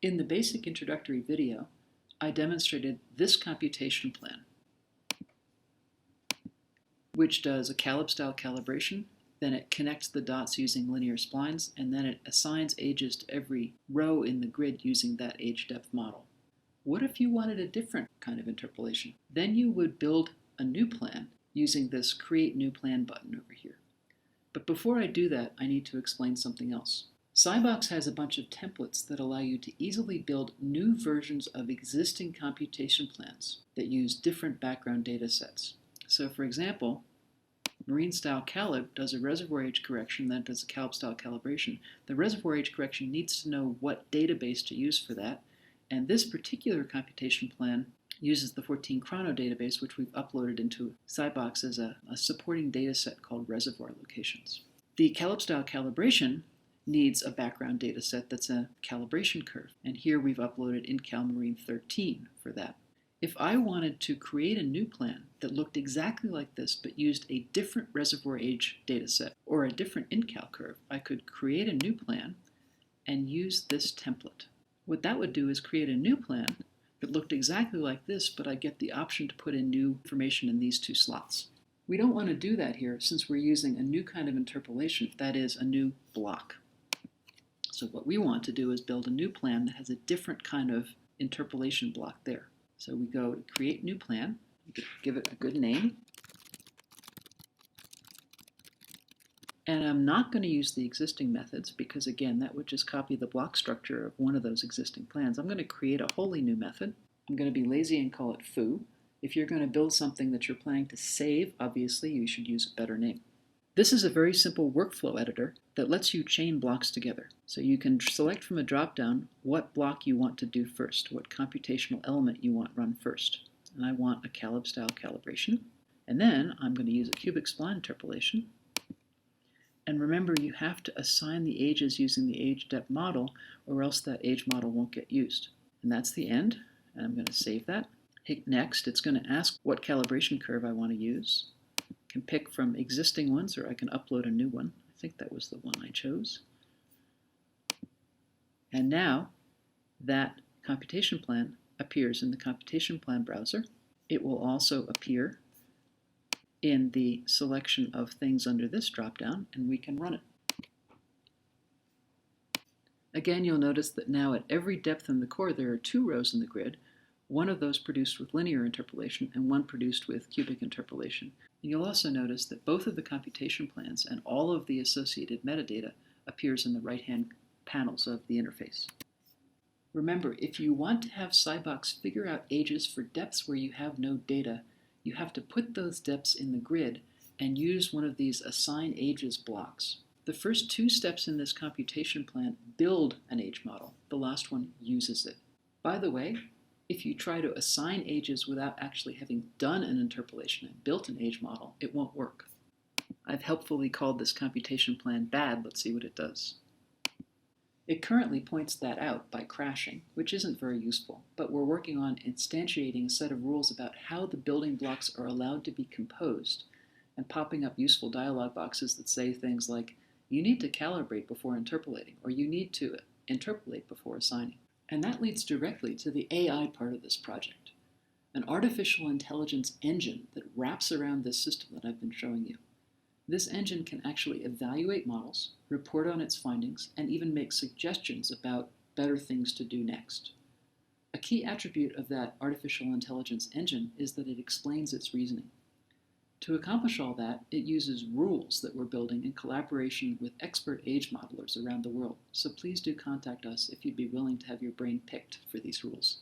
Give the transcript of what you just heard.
In the basic introductory video, I demonstrated this computation plan, which does a Caleb-style calibration, then it connects the dots using linear splines, and then it assigns ages to every row in the grid using that age depth model. What if you wanted a different kind of interpolation? Then you would build a new plan using this Create New Plan button over here. But before I do that, I need to explain something else. CSciBox has a bunch of templates that allow you to easily build new versions of existing computation plans that use different background data sets. So for example, Marine-style Caleb does a reservoir age correction, then does a Caleb-style calibration. The reservoir age correction needs to know what database to use for that, and this particular computation plan uses the 14 chrono database, which we've uploaded into CSciBox as a supporting data set called reservoir locations. The Caleb-style calibration needs a background data set that's a calibration curve, and here we've uploaded InCalMarine 13 for that. If I wanted to create a new plan that looked exactly like this but used a different reservoir age data set or a different InCal curve, I could create a new plan and use this template. What that would do is create a new plan that looked exactly like this, but I get the option to put in new information in these two slots. We don't want to do that here since we're using a new kind of interpolation, that is, a new block. So what we want to do is build a new plan that has a different kind of interpolation block there. So we go to Create New Plan, give it a good name, and I'm not going to use the existing methods because, again, that would just copy the block structure of one of those existing plans. I'm going to create a wholly new method. I'm going to be lazy and call it foo. If you're going to build something that you're planning to save, obviously you should use a better name. This is a very simple workflow editor that lets you chain blocks together. So you can select from a drop-down what block you want to do first, what computational element you want run first. And I want a Caleb-style calibration. And then I'm going to use a cubic spline interpolation. And remember, you have to assign the ages using the age depth model, or else that age model won't get used. And that's the end. And I'm going to save that. Hit Next. It's going to ask what calibration curve I want to use. I can pick from existing ones, or I can upload a new one. I think that was the one I chose. And now that computation plan appears in the computation plan browser. It will also appear in the selection of things under this dropdown, and we can run it. Again, you'll notice that now at every depth in the core there are two rows in the grid, one of those produced with linear interpolation and one produced with cubic interpolation. And you'll also notice that both of the computation plans and all of the associated metadata appears in the right-hand panels of the interface. Remember, if you want to have CSciBox figure out ages for depths where you have no data, you have to put those depths in the grid and use one of these assign ages blocks. The first two steps in this computation plan build an age model. The last one uses it. By the way, if you try to assign ages without actually having done an interpolation and built an age model, it won't work. I've helpfully called this computation plan bad. Let's see what it does. It currently points that out by crashing, which isn't very useful, but we're working on instantiating a set of rules about how the building blocks are allowed to be composed and popping up useful dialog boxes that say things like, you need to calibrate before interpolating, or you need to interpolate before assigning. And that leads directly to the AI part of this project, an artificial intelligence engine that wraps around this system that I've been showing you. This engine can actually evaluate models, report on its findings, and even make suggestions about better things to do next. A key attribute of that artificial intelligence engine is that it explains its reasoning. To accomplish all that, it uses rules that we're building in collaboration with expert age modelers around the world, so please do contact us if you'd be willing to have your brain picked for these rules.